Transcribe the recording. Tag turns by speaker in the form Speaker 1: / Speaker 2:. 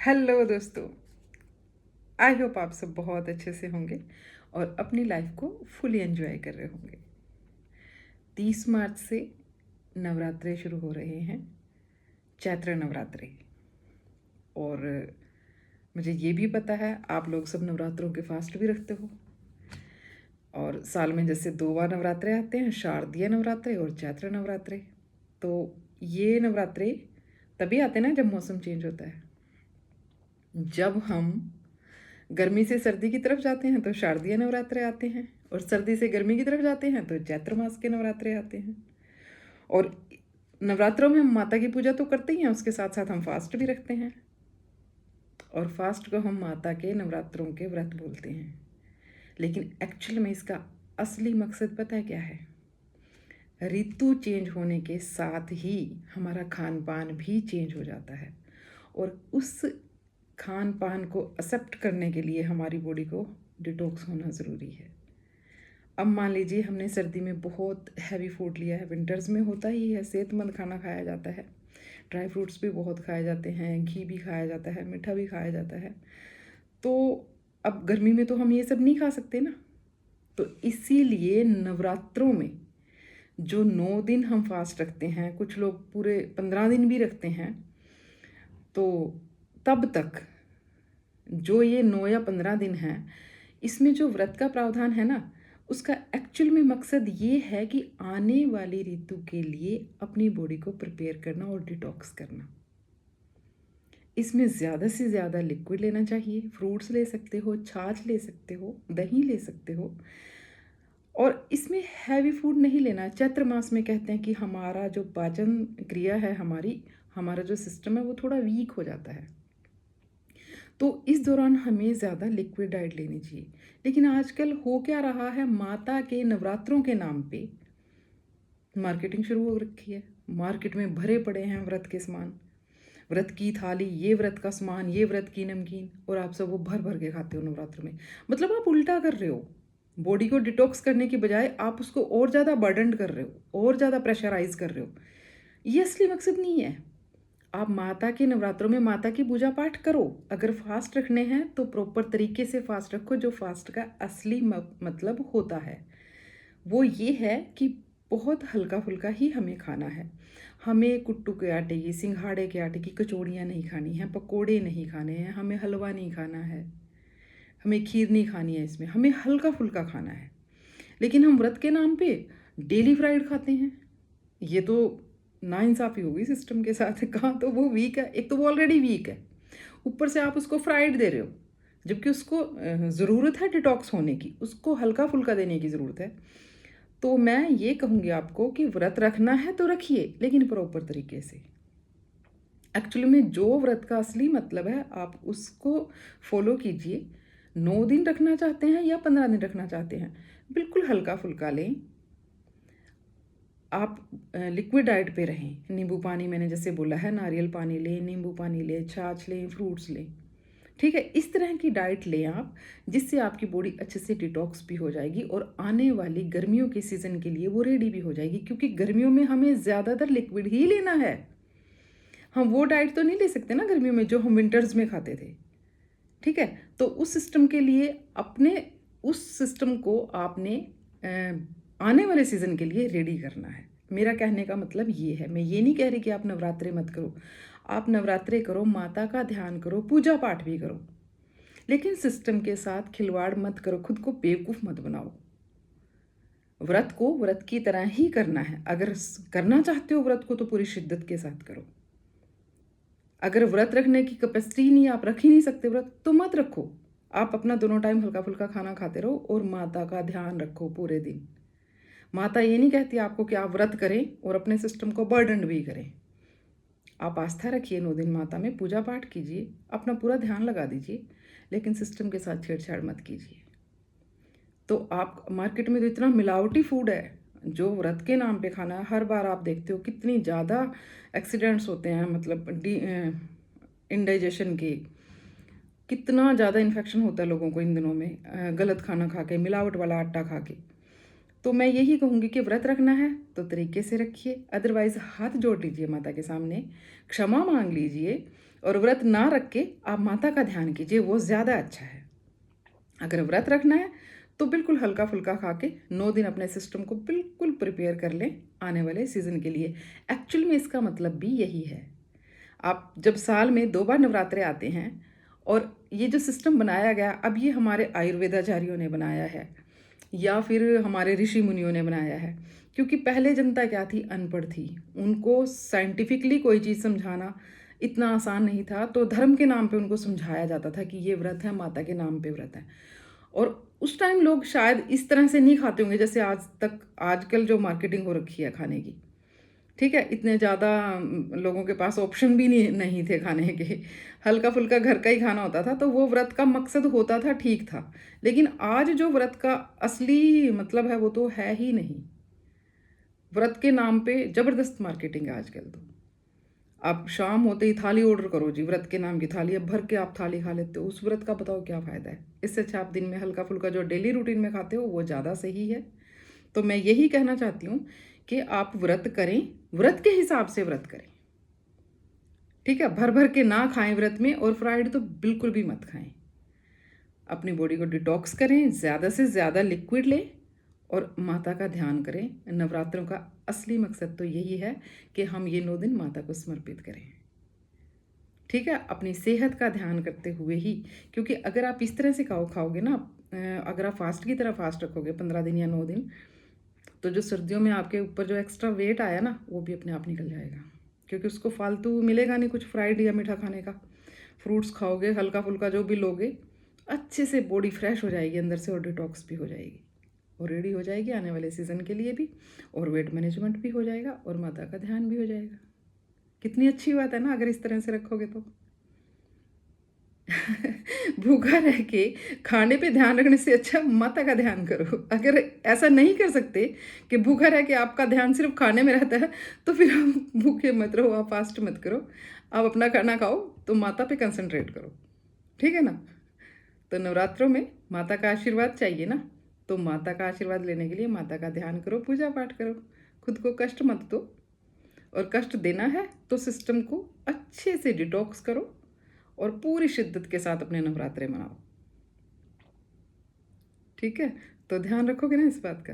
Speaker 1: Hello दोस्तों। I hope आप सब बहुत अच्छे से होंगे और अपनी लाइफ को फुली एंजॉय कर रहे होंगे। 30 मार्च से नवरात्रे शुरू हो रहे हैं, चैत्र नवरात्रे। और मुझे ये भी पता है आप लोग सब नवरात्रों के फास्ट भी रखते हो। और साल में जैसे 2 बार नवरात्रे आते हैं, शारदीय नवरात्रे और चैत्र नवरात्रे। तो ये नवरात्रे तभी आते हैं ना जब मौसम चेंज होता है। जब हम गर्मी से सर्दी की तरफ जाते हैं तो शारदीय नवरात्रे आते हैं, और सर्दी से गर्मी की तरफ जाते हैं तो चैत्र मास के नवरात्रे आते हैं। और नवरात्रों में हम माता की पूजा तो करते ही हैं, उसके साथ साथ हम फास्ट भी रखते हैं। और फास्ट को हम माता के नवरात्रों के व्रत बोलते हैं। लेकिन एक्चुअल में इसका असली मकसद पता है क्या है? ऋतु चेंज होने के साथ ही हमारा खान पान भी चेंज हो जाता है, और उस खान पान को एक्सेप्ट करने के लिए हमारी बॉडी को डिटॉक्स होना ज़रूरी है। अब मान लीजिए हमने सर्दी में बहुत हैवी फूड लिया है, विंटर्स में होता ही है, सेहतमंद खाना खाया जाता है, ड्राई फ्रूट्स भी बहुत खाए जाते हैं, घी भी खाया जाता है, मीठा भी खाया जाता है। तो अब गर्मी में तो हम ये सब नहीं खा सकते ना। तो इसीलिए नवरात्रों में जो 9 दिन हम फास्ट रखते हैं, कुछ लोग पूरे 15 दिन भी रखते हैं, तो तब तक जो ये 9 या 15 दिन हैं, इसमें जो व्रत का प्रावधान है ना, उसका एक्चुअल में मकसद ये है कि आने वाली ऋतु के लिए अपनी बॉडी को प्रिपेयर करना और डिटॉक्स करना। इसमें ज़्यादा से ज़्यादा लिक्विड लेना चाहिए। फ्रूट्स ले सकते हो, छाछ ले सकते हो, दही ले सकते हो। और इसमें हैवी फूड नहीं लेना। चैत्र मास में कहते हैं कि हमारा जो पाचन क्रिया है, हमारा जो सिस्टम है वो थोड़ा वीक हो जाता है। तो इस दौरान हमें ज़्यादा लिक्विड डाइट लेनी चाहिए। लेकिन आजकल हो क्या रहा है, माता के नवरात्रों के नाम पे मार्केटिंग शुरू हो रखी है। मार्केट में भरे पड़े हैं व्रत के सामान, व्रत की थाली, ये व्रत का सामान, ये व्रत की नमकीन, और आप सब वो भर भर के खाते हो नवरात्र में। मतलब आप उल्टा कर रहे हो। बॉडी को डिटॉक्स करने की बजाय आप उसको और ज़्यादा बर्डन कर रहे हो, और ज़्यादा प्रेशराइज कर रहे हो। ये असली मकसद नहीं है। आप माता के नवरात्रों में माता की पूजा पाठ करो। अगर फास्ट रखने हैं तो प्रॉपर तरीके से फास्ट रखो। जो फास्ट का असली मतलब होता है वो ये है कि बहुत हल्का फुल्का ही हमें खाना है। हमें कुट्टू के आटे की, सिंघाड़े के आटे की कचौड़ियाँ नहीं खानी हैं, पकोड़े नहीं खाने हैं, हमें हलवा नहीं खाना है, हमें खीर नहीं खानी है। इसमें हमें हल्का फुल्का खाना है। लेकिन हम व्रत के नाम पे डेली फ्राइड खाते हैं। ये तो नाइंसाफ़ी होगी सिस्टम के साथ। कहाँ तो वो वीक है, एक तो वो ऑलरेडी वीक है, ऊपर से आप उसको फ्राइड दे रहे हो, जबकि उसको ज़रूरत है डिटॉक्स होने की, उसको हल्का फुल्का देने की ज़रूरत है। तो मैं ये कहूँगी आपको कि व्रत रखना है तो रखिए, लेकिन प्रॉपर तरीके से। एक्चुअली में जो व्रत का असली मतलब है आप उसको फॉलो कीजिए। 9 दिन रखना चाहते हैं या 15 दिन रखना चाहते हैं, बिल्कुल हल्का फुल्का लें। आप लिक्विड डाइट पे रहें। नींबू पानी मैंने जैसे बोला है, नारियल पानी लें, नींबू पानी लें, छाछ लें, फ्रूट्स लें। ठीक है, इस तरह की डाइट लें आप, जिससे आपकी बॉडी अच्छे से डिटॉक्स भी हो जाएगी और आने वाली गर्मियों के सीज़न के लिए वो रेडी भी हो जाएगी। क्योंकि गर्मियों में हमें ज़्यादातर लिक्विड ही लेना है। हम वो डाइट तो नहीं ले सकते ना गर्मियों में जो हम विंटर्स में खाते थे। ठीक है, तो उस सिस्टम के लिए अपने उस सिस्टम को आपने आने वाले सीज़न के लिए रेडी करना है। मेरा कहने का मतलब ये है। मैं ये नहीं कह रही कि आप नवरात्रे मत करो। आप नवरात्रे करो, माता का ध्यान करो, पूजा पाठ भी करो, लेकिन सिस्टम के साथ खिलवाड़ मत करो, खुद को बेवकूफ़ मत बनाओ। व्रत को व्रत की तरह ही करना है। अगर करना चाहते हो व्रत को तो पूरी शिद्दत के साथ करो। अगर व्रत रखने की कैपेसिटी नहीं, आप रख ही नहीं सकते व्रत, तो मत रखो। आप अपना दोनों टाइम हल्का फुल्का खाना खाते रहो और माता का ध्यान रखो पूरे दिन। माता ये नहीं कहती आपको कि आप व्रत करें और अपने सिस्टम को बर्डन भी करें। आप आस्था रखिए, 9 दिन माता में पूजा पाठ कीजिए, अपना पूरा ध्यान लगा दीजिए, लेकिन सिस्टम के साथ छेड़छाड़ मत कीजिए। तो आप मार्केट में तो इतना मिलावटी फूड है जो व्रत के नाम पे खाना है। हर बार आप देखते हो कितनी ज़्यादा एक्सीडेंट्स होते हैं, मतलब इंडाइजेशन के। कितना ज़्यादा इन्फेक्शन होता है लोगों को इन दिनों में, गलत खाना खा के, मिलावट वाला आटा खा के। तो मैं यही कहूँगी कि व्रत रखना है तो तरीके से रखिए, अदरवाइज़ हाथ जोड़ लीजिए माता के सामने, क्षमा मांग लीजिए और व्रत ना रख के आप माता का ध्यान कीजिए, वो ज़्यादा अच्छा है। अगर व्रत रखना है तो बिल्कुल हल्का फुल्का खा के 9 दिन अपने सिस्टम को बिल्कुल प्रिपेयर कर लें आने वाले सीज़न के लिए। एक्चुअल में इसका मतलब भी यही है। आप जब साल में 2 बार नवरात्रे आते हैं और ये जो सिस्टम बनाया गया, अब ये हमारे आयुर्वेदाचार्यों ने बनाया है या फिर हमारे ऋषि मुनियों ने बनाया है। क्योंकि पहले जनता क्या थी, अनपढ़ थी, उनको साइंटिफिकली कोई चीज़ समझाना इतना आसान नहीं था, तो धर्म के नाम पे उनको समझाया जाता था कि ये व्रत है, माता के नाम पे व्रत है। और उस टाइम लोग शायद इस तरह से नहीं खाते होंगे जैसे आज तक आजकल जो मार्केटिंग हो रखी है खाने की। ठीक है, इतने ज़्यादा लोगों के पास ऑप्शन भी नहीं थे खाने के। हल्का फुल्का घर का ही खाना होता था, तो वो व्रत का मकसद होता था, ठीक था। लेकिन आज जो व्रत का असली मतलब है वो तो है ही नहीं। व्रत के नाम पे ज़बरदस्त मार्केटिंग है आजकल तो। आप शाम होते ही थाली ऑर्डर करो जी, व्रत के नाम की थाली, अब भर के आप थाली खा लेते हो, उस व्रत का बताओ क्या फ़ायदा है। इससे अच्छा आप दिन में हल्का फुल्का जो डेली रूटीन में खाते हो वो ज़्यादा सही है। तो मैं यही कहना चाहती हूँ कि आप व्रत करें, व्रत के हिसाब से व्रत करें। ठीक है, भर भर के ना खाएं व्रत में, और फ्राइड तो बिल्कुल भी मत खाएं। अपनी बॉडी को डिटॉक्स करें, ज़्यादा से ज़्यादा लिक्विड लें और माता का ध्यान करें। नवरात्रों का असली मकसद तो यही है कि हम ये 9 दिन माता को समर्पित करें। ठीक है, अपनी सेहत का ध्यान करते हुए ही, क्योंकि अगर आप इस तरह से खाओगे ना, अगर आप फास्ट की तरह फास्ट रखोगे 15 दिन या 9 दिन, तो जो सर्दियों में आपके ऊपर जो एक्स्ट्रा वेट आया ना, वो भी अपने आप निकल जाएगा, क्योंकि उसको फालतू मिलेगा नहीं कुछ फ्राइड या मीठा खाने का। फ्रूट्स खाओगे, हल्का फुल्का जो भी लोगे, अच्छे से बॉडी फ्रेश हो जाएगी अंदर से और डिटॉक्स भी हो जाएगी और रेडी हो जाएगी आने वाले सीज़न के लिए भी, और वेट मैनेजमेंट भी हो जाएगा और माता का ध्यान भी हो जाएगा। कितनी अच्छी बात है ना अगर इस तरह से रखोगे तो। भूखा रह के खाने पे ध्यान रखने से अच्छा माता का ध्यान करो। अगर ऐसा नहीं कर सकते कि भूखा रह के आपका ध्यान सिर्फ खाने में रहता है, तो फिर आप भूखे मत रहो, आप फास्ट मत करो, आप अपना खाना खाओ, तो माता पे कंसंट्रेट करो। ठीक है ना। तो नवरात्रों में माता का आशीर्वाद चाहिए ना, तो माता का आशीर्वाद लेने के लिए माता का ध्यान करो, पूजा पाठ करो, खुद को कष्ट मत दो। और कष्ट देना है तो सिस्टम को अच्छे से डिटॉक्स करो और पूरी शिद्दत के साथ अपने नवरात्रे मनाओ। ठीक है, तो ध्यान रखोगे ना इस बात का।